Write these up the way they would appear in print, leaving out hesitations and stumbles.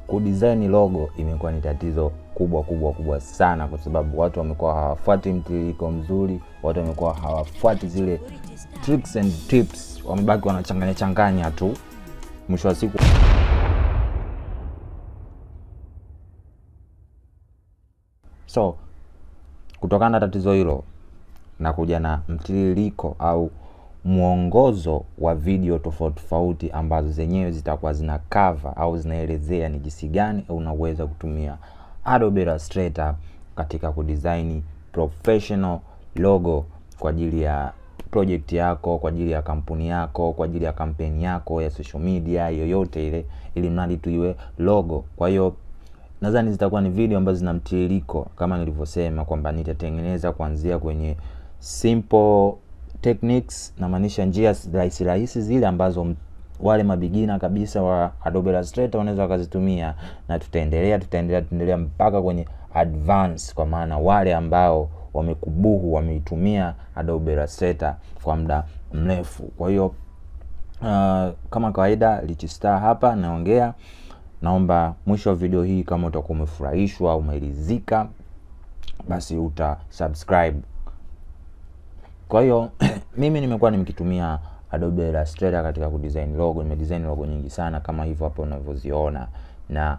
kudesign logo imekuwa ni tatizo kubwa sana, kwa sababu watu wamekuwa hawafuati mtiririko mzuri, watu wamekuwa hawafuati zile tricks and tips, wamebaki wanachanganya tu. Mwisho wa siku so kutokana na tatizo hilo na kuja na mtiririko au mwongozo wa video tofauti ambazo zenyewe zitakuwa zina cover au zinaelezea ni jinsi gani unaweza kutumia Adobe Illustrator katika kudesign professional logo kwa ajili ya project yako, kwa ajili ya kampuni yako, kwa ajili ya kampeni yako ya social media yoyote ile, ili mradi tu iwe logo. Kwa hiyo nadhani zitakuwa ni video ambazo zina mtiririko kama nilivyosema kwamba nitatengeneza kuanzia kwenye simple techniques, na maanisha njia rahisi zile ambazo wale mabigina kabisa wa Adobe Illustrator wanaweza wakazitumia, na tutaendelea mpaka kwenye advance, kwa maana wale ambao wamekubuhu wameitumia Adobe Illustrator kwa muda mrefu. Kwa hiyo kama kawaida Richstar hapa naongea. Naomba mwisho wa video hii kama utakuwa umefurahishwa au umeridhika, basi utasubscribe. Kwa hiyo mimi nimekuwa nikitumia Adobe Illustrator katika kudesign logo. Nimedesign logo nyingi sana kama hivyo hapo unavyoziona, na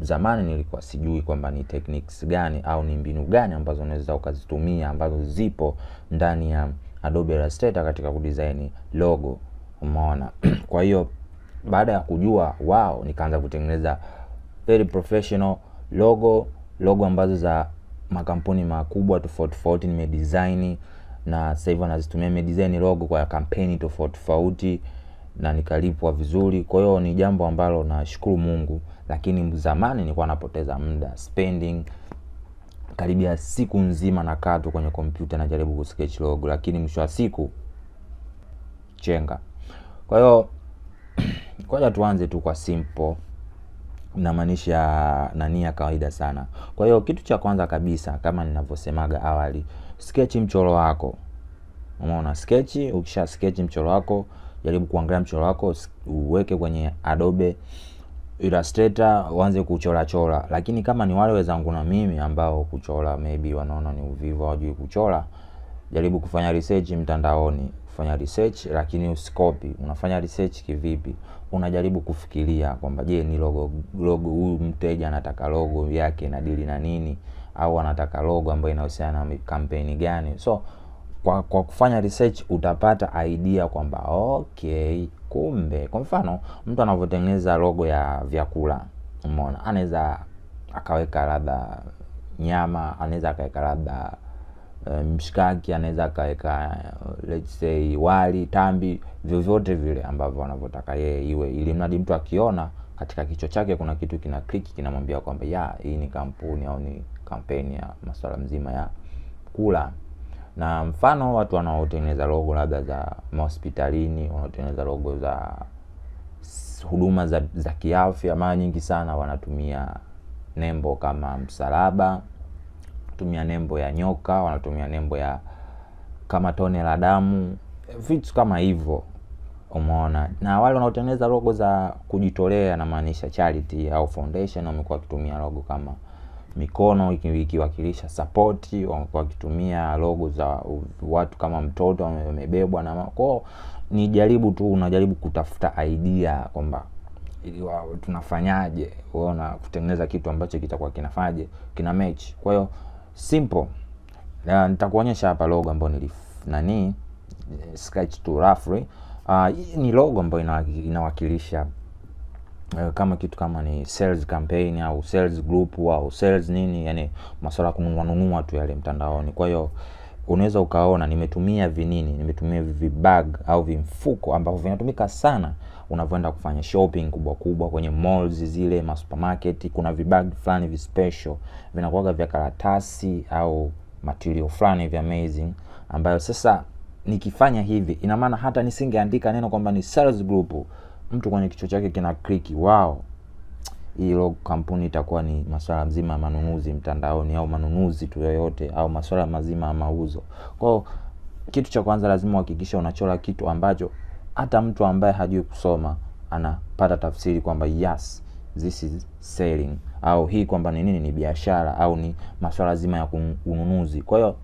zamani nilikuwa sijui kwamba ni techniques gani au ni mbinu gani ambazo unaweza ukazitumia ambazo zipo ndani ya Adobe Illustrator katika kudesign logo, umeona. Kwa hiyo baada ya kujua nikaanza kutengeneza very professional logo ambazo za makampuni makubwa tofauti nimedesign, na sasa hivi nazitumia. Nimedesign logo kwa kampeni tofauti na nikalipwa vizuri. Kwa hiyo ni jambo ambalo nashukuru Mungu, lakini zamani nilikuwa napoteza muda spending karibia siku nzima na kaa tu kwenye kompyuta na jaribu kusketch logo, lakini mwisho wa siku chenga. Kwa hiyo ngoja tuanze tu kwa simple, na maanisha nani ya kawaida sana. Kwa hiyo kitu cha kwanza kabisa kama ninavyosemaga awali, sketch mchoro wako. Umeona, ukisha sketch mchoro wako, jaribu kuangalia mchoro wako, uweke kwenye Adobe Illustrator, uanze kuchora. Lakini kama ni wale wenzangu na mimi ambao kuchora maybe wanaona ni uvivu, hawajui kuchora, jaribu kufanya research mtandaoni. Fanya research, lakini usikopi. Unafanya research kivipi? Unajaribu kufikiria kwamba je, ni logo huyu mteja anataka logo yake na dili na nini, au anataka logo ambayo inahusiana na kampeni gani. So kwa kufanya research utapata idea kwamba okay, kumbe kwa mfano mtu anavyotengeneza logo ya vyakula, umeona, anaweza akaweka labda nyama, anaweza akaweka labda mshikaki, anaweza akaweka let's say wali, tambi, vyovyote vile ambavyo anavyotaka yeye iwe, ili mradi mtu akiona katika kichwa chake kuna kitu kina click, kinamwambia kwamba hii ni kampuni au ni kampeni ya masuala mzima ya kula. Na mfano watu wanaotengeneza logo labda za hospitalini, wanaotengeneza logo za huduma za kiafya, mara nyingi sana wanatumia nembo kama msalaba, tumia nembo ya nyoka, wanatumia nembo ya kama tone la damu, vitu kama hivyo, umeona. Na wale wanaotengeneza logo za kujitolea, na maanisha charity au foundation, wamekuwa wakitumia logo kama mikono ikiwakilisha support, wamekuwa wakitumia logo za watu kama mtoto amebebwa na kwa unajaribu kutafuta idea kwamba tunafanyaje, unaona, kutengeneza kitu ambacho kitakuwa kina match. Kwa hiyo simple. Na nitakuonyesha hapa logo ambayo sketch to roughly. Hii ni logo ambayo inawakilisha kama kitu kama ni sales campaign au sales group au sales nini, yani masuala kununua tu yale mtandaoni. Kwa hiyo unaweza ukaona nimetumia nimetumia vibag au vimfuko ambavyo vinatumika sana unavyoenda kufanya shopping kubwa kwenye malls zile, supermarket. Kuna vibag fulani special vinakuwa vya karatasi au material fulani vya amazing, ambayo sasa nikifanya hivi ina maana hata nisingeandika neno kwamba ni sales group, mtu kwenye kichwa chake kina click, hii logo kampuni itakuwa ni masuala mzima manunuzi mtandaoni au manunuzi tu yoyote au masuala mazima ya mauzo. Kwa hiyo kitu cha kwanza lazima uhakikishe unachora kitu ambacho hata mtu ambaye hajui kusoma anapata tafsiri kwamba yes, this is selling, au hii kwamba ni nini, ni biashara au ni masuala zima ya ununuzi. Kwa hiyo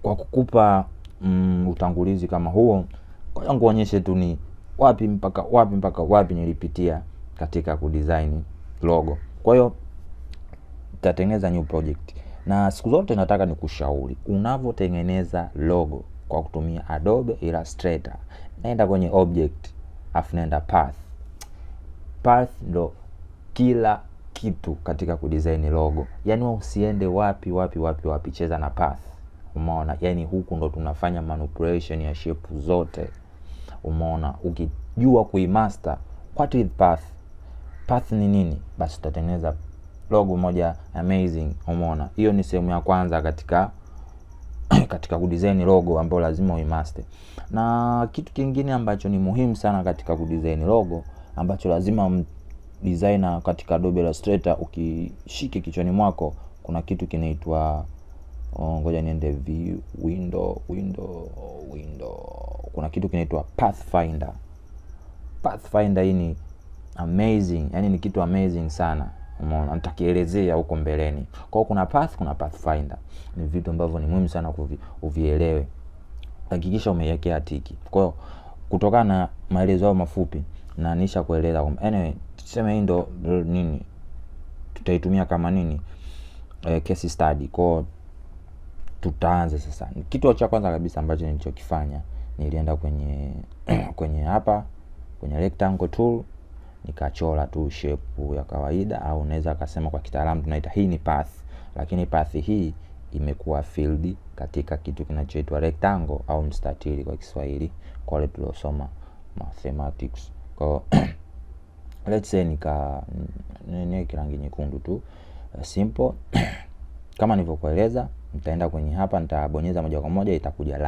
kwa kukupa utangulizi kama huo, kwa hiyo kuonyeshe tu ni wapi mpaka wapi nilipitia katika kudesign logo. Kwa hiyo nitatengeneza new project, na siku zote nataka nikushauri unavyotengeneza logo kwa kutumia Adobe Illustrator, naenda kwenye object afu nenda path. Path ndo kila kitu katika kudesign logo. Yani usiende wapi, cheza na path. Umeona? Yani huku ndo tunafanya manipulation ya shape zote. Umeona? Ukijua kuimaster what is path, path ni nini, basi tutatengeneza logo moja amazing. Umeona? Hiyo ni sehemu ya kwanza katika kudesign logo ambayo lazima uimaster. Na kitu kingine ambacho ni muhimu sana katika kudesign logo, ambacho lazima designer katika Adobe Illustrator ukishike kichwani mwako, kuna kitu kinaitwa ngoja niende window, kuna kitu kinaitwa Pathfinder. Pathfinder hii ni amazing, yani ni kitu amazing sana. Umeona? Nitakielezea huko mbeleni. Kwa hiyo kuna path, kuna Pathfinder. Ni vitu ambavyo ni muhimu sana uvielewe. Hakikisha umeiwekea tiki. Kwa hiyo kutokana na maelezo hayo mafupi na nisha kueleza kwamba anyway tuseme hii ndo nini tutaitumia kama nini case study. Kwa tutaanza sasa. Kitu cha kwanza kabisa ambacho nilichokifanya, nilienda kwenye hapa kwenye rectangle tool, nikachora tu shape ya kawaida, au unaweza kusema kwa kitaalamu tunaita hii ni path, lakini path hii imekuwa filled katika kitu kinachoitwa rectangle au mstatili kwa Kiswahili, kwa wale tuliosoma mathematics. Kwa let's say niweke rangi nyekundu tu, simple. Kama nilivyokueleza, nitaenda kwenye hapa, nitabonyeza moja kwa moja, itakuja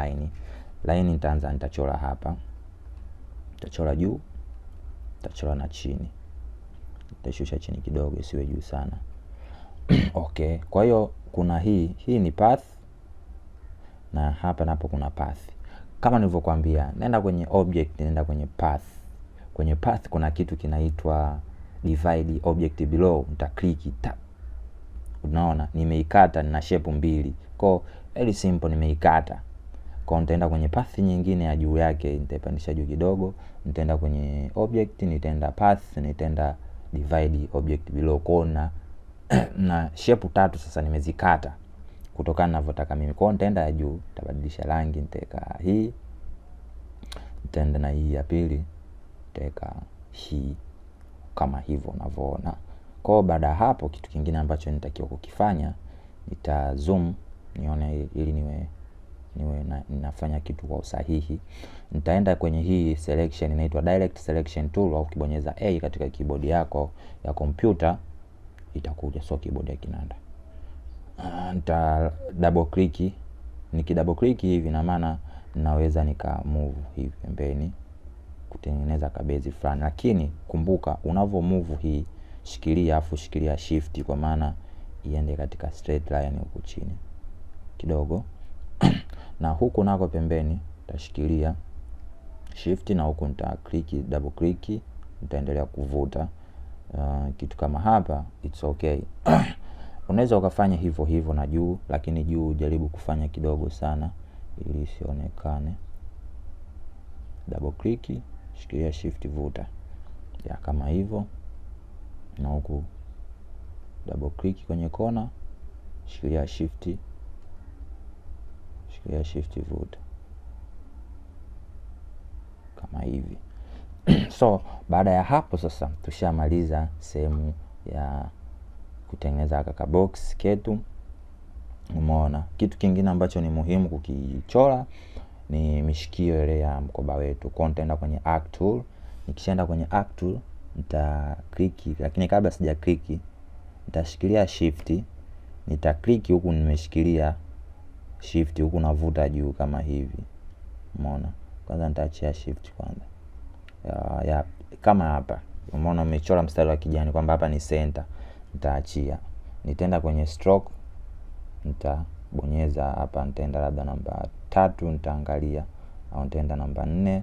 line nitachora hapa, nitachora juu, nitachora na chini, nitashusha chini kidogo isiwe juu sana. Okay, kwa hiyo kuna hii ni path, na hapa napo kuna path. Kama nilivyokuambia, nenda kwenye object, nenda kwenye path. Kwenye path kuna kitu kinaitwa divide object below, click tap. Unaona nimeikata, nina shape mbili. Kwa very simple, nimeikata. Kwa nitaenda kwenye path nyingine ya juu yake, nitaipandisha juu kidogo, nitaenda kwenye object, nitaenda path, nitaenda divide object below. Kwa na shape tatu sasa nimezikata kutokana na ninavyotaka mimi. Kwa nitaenda ya juu, nitabadilisha rangi, nitaweka hii, nitaenda na hii ya pili, nitaweka hii kama hivyo unavyoona. Kwa baada ya hapo, kitu kingine ambacho nitakiwa kukifanya, nita zoom nione ili ninafanya kitu kwa usahihi. Nitaenda kwenye hii selection inaitwa direct selection tool, au ukibonyeza A katika keyboard yako ya kompyuta itakuja, so keyboard ya kinanda. Nita double click. Nikidouble click hivi na maana naweza nika move hivi pembeni kutengeneza kabezi fulani, lakini kumbuka unavyo move hii, shikilia shift, kwa maana iende katika straight line huku chini kidogo. Na huku nako pembeni nitashikilia shift, na huku nita click, double click, nitaendelea kuvuta kitu kama hapa. It's okay. Unaweza ukafanya hivyo na juu, lakini juu jaribu kufanya kidogo sana ili isionekane. Double click, shikilia shift, vuta ya kama hivyo, na huku double click kwenye kona, shikilia shift, vuta kama hivi. So baada ya hapo sasa tushamaliza sehemu ya kutengeneza kaka box ketu. Umeona? Kitu kingine ambacho ni muhimu kukichora ni mishikio ile ya mkoba wetu. Kwa nitaenda kwenye arc tool. Nikishaenda kwenye arc tool, nita click, lakini kabla sija click, nitashikilia shift, nita click huku nimeshikilia shift, huku navuta juu kama hivi. Umeona? Kwanza nitaachia shift kwanza. Ya kama hapa. Umeona umechora mstari wa kijani kwamba hapa ni center. Nitaachia. Nitaenda kwenye stroke, nitabonyeza hapa, nitaenda labda namba 3, nitaangalia, au nitaenda namba 4,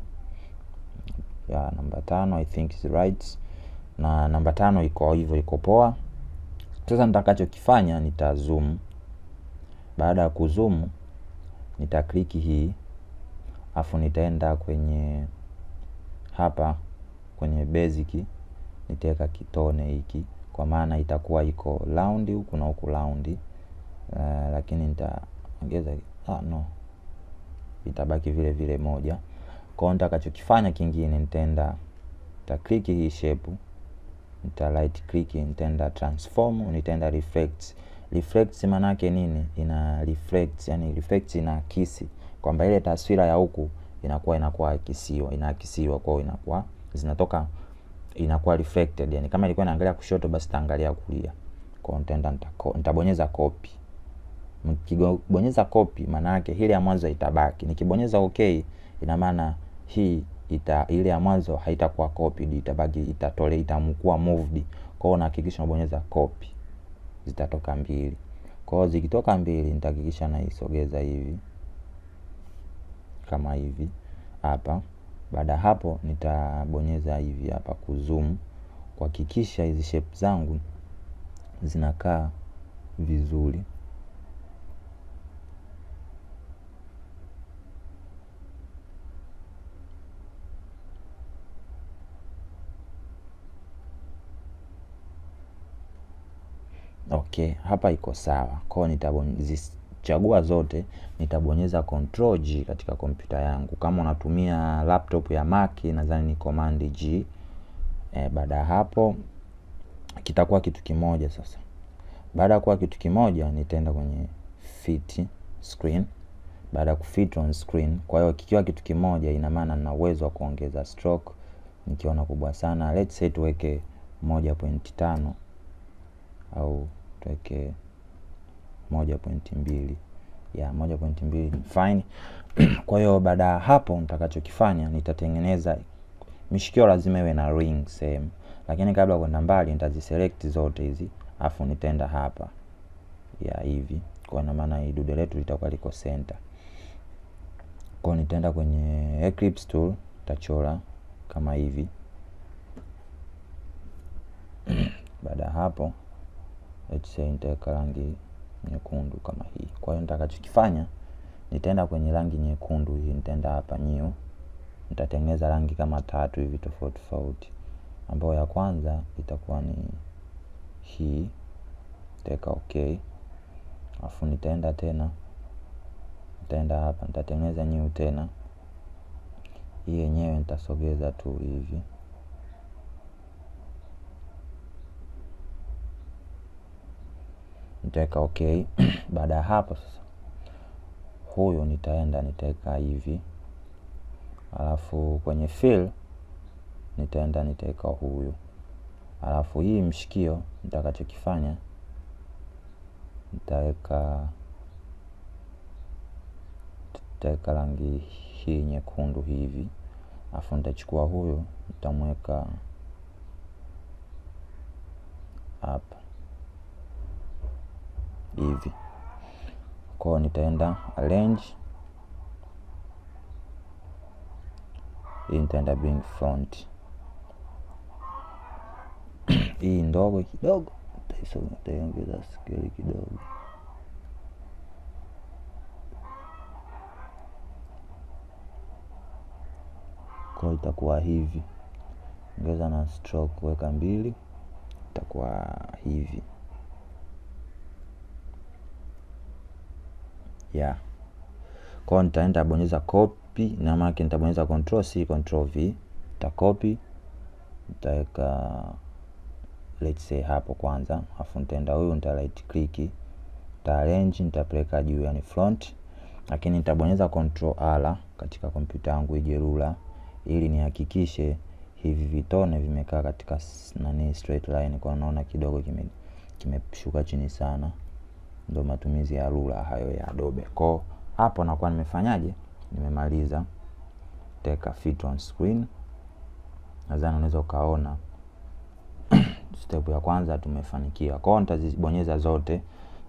ya namba 5 I think is right. na namba 5 iko hivyo, iko poa. Sasa nitakachokifanya nita zoom. Baada ya kuzoom nita click hii, afu nitaenda kwenye hapa kwenye basic, nitaweka kitone hiki kwa maana itakuwa iko round huku na huku round, lakini nitaongeza itabaki vile vile moja. Kwa hiyo nitakachokifanya kingine, nita click hii shape, nita right click, nitaenda transform, nitaenda reflect. Reflect maana yake nini? Ina reflect, yani reflect inaakisi kwamba ile taswira ya huku inakuwa inaakisiwa, kwa hiyo inakuwa zinatoka, inakuwa reflected, yani kama ilikuwa inaangalia kushoto basi taangalia kulia. Kwa hiyo nitabonyeza copy. Nikibonyeza copy maana yake ile ya mwanzo itabaki. Nikibonyeza okay, ina maana hii ile ya mwanzo haitakuwa copied, itabaki, itamkuwa moved. Kwa hiyo nahakikisha nabonyeza copy, zitatoka mbili. Kwa hiyo zikitoka mbili nitahakikisha naisogeza hivi kama hivi hapa. Baada hapo nitabonyeza hivi hapa kuzoom, kuhakikisha hizi shape zangu zinakaa vizuri. Okay, hapa iko sawa. Kwa hiyo nitazichagua zote, nitabonyeza Control G katika kompyuta yangu. Kama unatumia laptop ya Mac nadhani ni Command G. Baada hapo kitakuwa kitu kimoja sasa. Baada ya kuwa kitu kimoja nitaenda kwenye fit screen. Baada ya kufit on screen, kwa hiyo kikiwa kitu kimoja ina maana nina uwezo wa kuongeza stroke nikiona kubwa sana. Let's say tuweke 1.5 au tuweke 1.2. 1.2 ni fine. Kwa hiyo baada ya hapo nitakachokifanya, nitatengeneza mishikio lazima iwe na ring same, lakini kabla kwenda mbali nitaziselect zote hizi, afu nitaenda hapa hivi, kwa maana hii dude letu litakuwa liko center. Kwa nitaenda kwenye Eclipse tool, nitachora kama hivi. Baada hapo let's say nitaweka rangi nyekundu kama hii. Kwa hiyo nitakachokifanya, nitaenda kwenye rangi nyekundu hii, nitaenda hapa new, nitatengeneza rangi kama 3 hivi tofauti, ambayo ya kwanza itakuwa ni hii, nitaweka okay. Afu nitaenda hapa, nitatengeneza new tena, hii yenyewe nitasogeza tu hivi. Nitaweka okay. Baada ya hapo sasa, huyo nitaweka hivi, alafu kwenye fill nitaweka huyu, alafu hii mshikio nitakachokifanya, nitaweka rangi hii nyekundu hivi, alafu nitachukua huyo nitamweka hapa hivi. Kwa nitaenda arrange, hii nitaenda bring front, hii ndogo kidogo, nitaongeza scale kidogo. Kwa itakuwa hivi, ongeza na stroke, weka 2, itakuwa hivi. Kwa nitaenda bonyeza copy, na maana nitabonyeza Control C Control V, nita copy, nitaweka let's say hapo kwanza, afu nitaenda huyu, nita right click, nita arrange, nitapeleka juu yani front, lakini nitabonyeza Control R katika kompyuta yangu ije ruler, ili nihakikishe hivi vitone vimekaa katika straight line. Kwa naona kidogo kimeshuka chini sana, ndio matumizi ya ruler hayo ya Adobe. Kwa hapo nakuwa nimefanyaje, nimemaliza. Teka fit on screen, nadhani unaweza ukaona step ya kwanza tumefanikiwa. Kwa hiyo nitazibonyeza zote,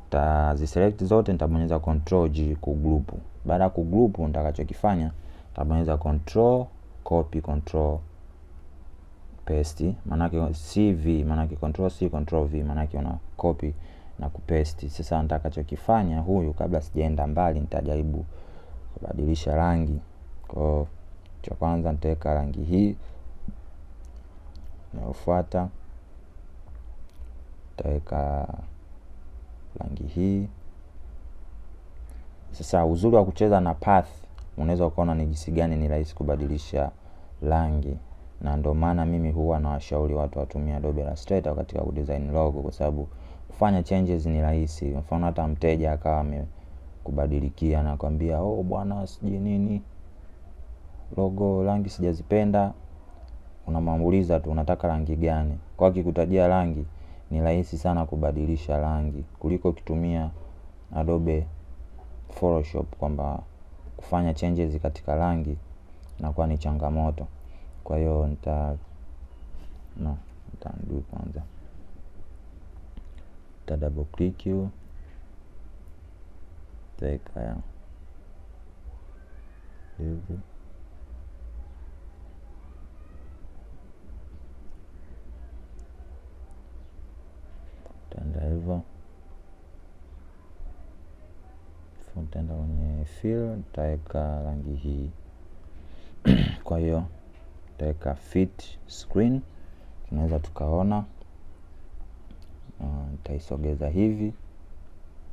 nitaziselect zote, nitabonyeza Control G ku group. Baada ya ku group nitakachokifanya, nitabonyeza Control copy, Control paste, manake CV, manake control C control V, manake una copy na kupaste. Sasa nitakachokifanya huyu, kabla sijaenda mbali, nitajaribu kubadilisha rangi. Kwa cha kwanza nitaweka rangi hii, inayofuata nitaweka rangi hii. Sasa uzuri wa kucheza na path, unaweza ukaona ni jinsi gani ni rahisi kubadilisha rangi, na ndio maana mimi huwa nawashauri watu watumie Adobe Illustrator katika kudesign logo, kwa sababu kufanya changes ni rahisi. Mfano hata mteja akawa amekubadilikia na kwambia, "Oh bwana, sije nini, logo rangi sijazipenda." Unamuuliza tu unataka rangi gani. Kwa akikutajia rangi, ni rahisi sana kubadilisha rangi kuliko ukitumia Adobe Photoshop, kwamba kufanya changes katika rangi inakuwa ni changamoto. Kwa hiyo nitaundo kwanza, nita double click hiyo, nitaweka hivi, tenda hivyo. Nitaenda kwenye fill, nitaweka rangi hii. Kwa hiyo nitaweka fit screen, tunaweza tukaona. Nitaisogeza hivi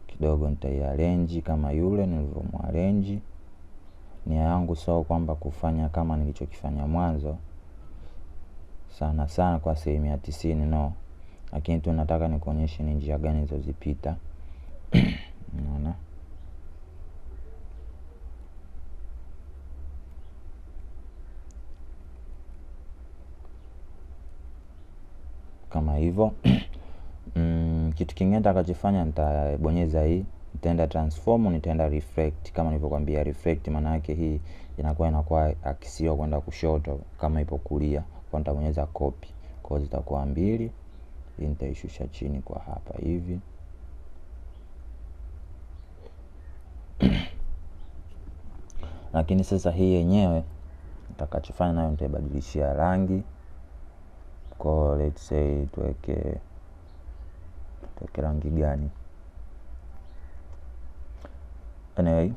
kidogo, nitaiarrange kama yule nilivyomuarrange. Nia yangu sio kwamba kufanya kama nilichokifanya mwanzo sana kwa 90%, no, lakini tu nataka nikuonyeshe ni njia gani zilizopita. Unaona kama hivyo. Kitu kingine nitakachofanya, nitabonyeza hii, nitaenda transform, nitaenda reflect. Kama nilivyokuambia, reflect maana yake hii inakuwa akisio kwenda kushoto kama ipo kulia. Kwa nitabonyeza copy, kwa zitakuwa mbili. Hii nitaishusha chini kwa hapa hivi. Lakini sasa hii yenyewe nitakachofanya nayo, nitaibadilishia rangi. Kwa let's say tuweke rangi gani? Anyway,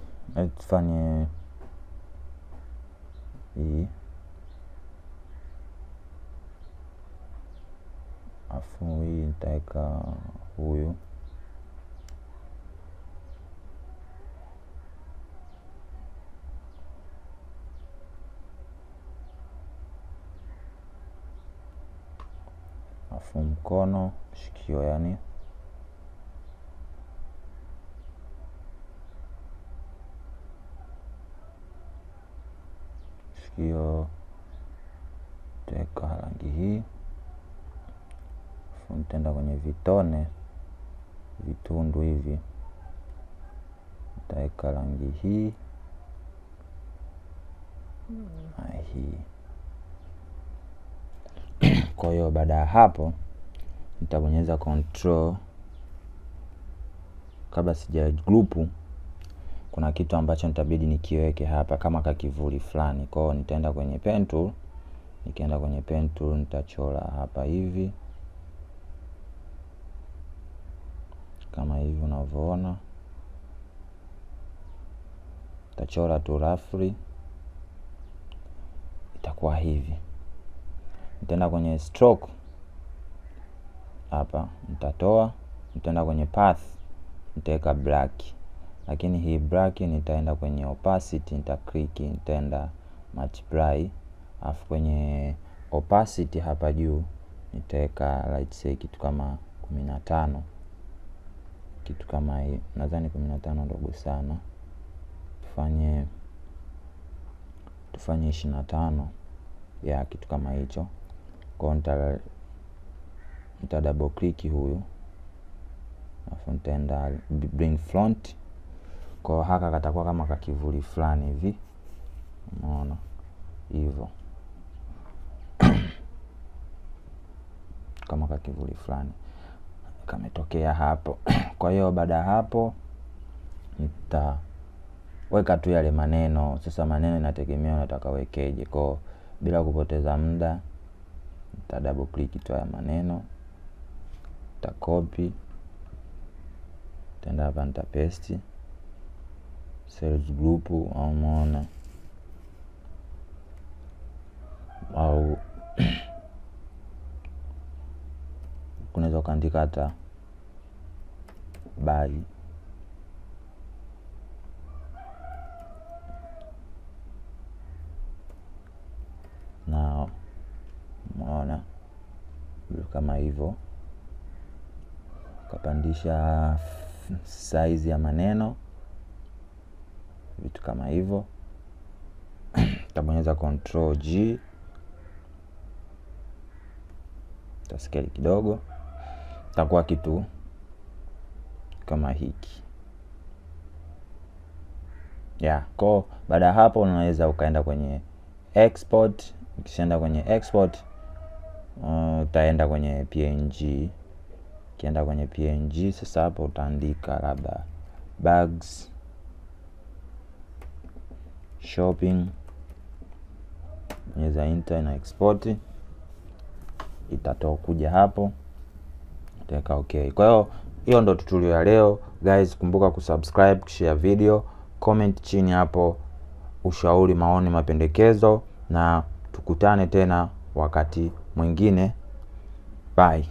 tufanye hii, afu hii nitaweka huyu. Afu mkono, shikio, yani shikio, teka rangi hii. Afu nitaenda kwenye vitone, vitundu hivi, nitaweka rangi hii na hii. Kwa hiyo baada ya hapo nitabonyeza control. Kabla sija group, kuna kitu ambacho nitabidi nikiweke hapa kama kakivuli fulani. Kwa hiyo nitaenda kwenye pen tool, nikienda kwenye pen tool nitachora hapa hivi kama hivi unavyoona. Nitachora tu roughly, itakuwa hivi. Nitaenda kwenye stroke hapa, nitatoa, nitaenda kwenye path, nitaweka black. Lakini hii black nitaenda kwenye opacity, nita click, nitaenda multiply, afu kwenye opacity hapa juu nitaweka let's say kitu kama 15, kitu kama hii. Nadhani 15 ndogo sana, tufanye 25 ya kitu kama hicho. Kwa nita double click huyu, afu nitaenda bring front. Kwa haka katakuwa kama kakivuli fulani hivi, unaona hivyo kama kakivuli fulani kametokea hapo. Kwa hiyo baada ya hapo nitaweka tu yale maneno. Sasa maneno inategemea unataka wekeje. Kwa bila kupoteza muda, nita double click tu haya maneno, nita copy, tenda hapa, nita paste sales group, au umeona, au kunaweza kuandika hata buy na umeona kama hivyo, kapandisha size ya maneno, vitu kama hivyo. Tabonyeza Control G, tascale kidogo, takuwa kitu kama hiki. Kwa baada ya hapo unaweza ukaenda kwenye export. Ukishaenda kwenye export, utaenda kwenye PNG. Ukienda kwenye PNG sasa, hapo utaandika labda bags shopping, bonyeza enter na export, itatoka kuja hapo, utaweka okay. Kwa hiyo hiyo ndo tutorial ya leo guys. Kumbuka kusubscribe, share video, comment chini hapo ushauri, maoni, mapendekezo, na tukutane tena wakati mwingine. Bye.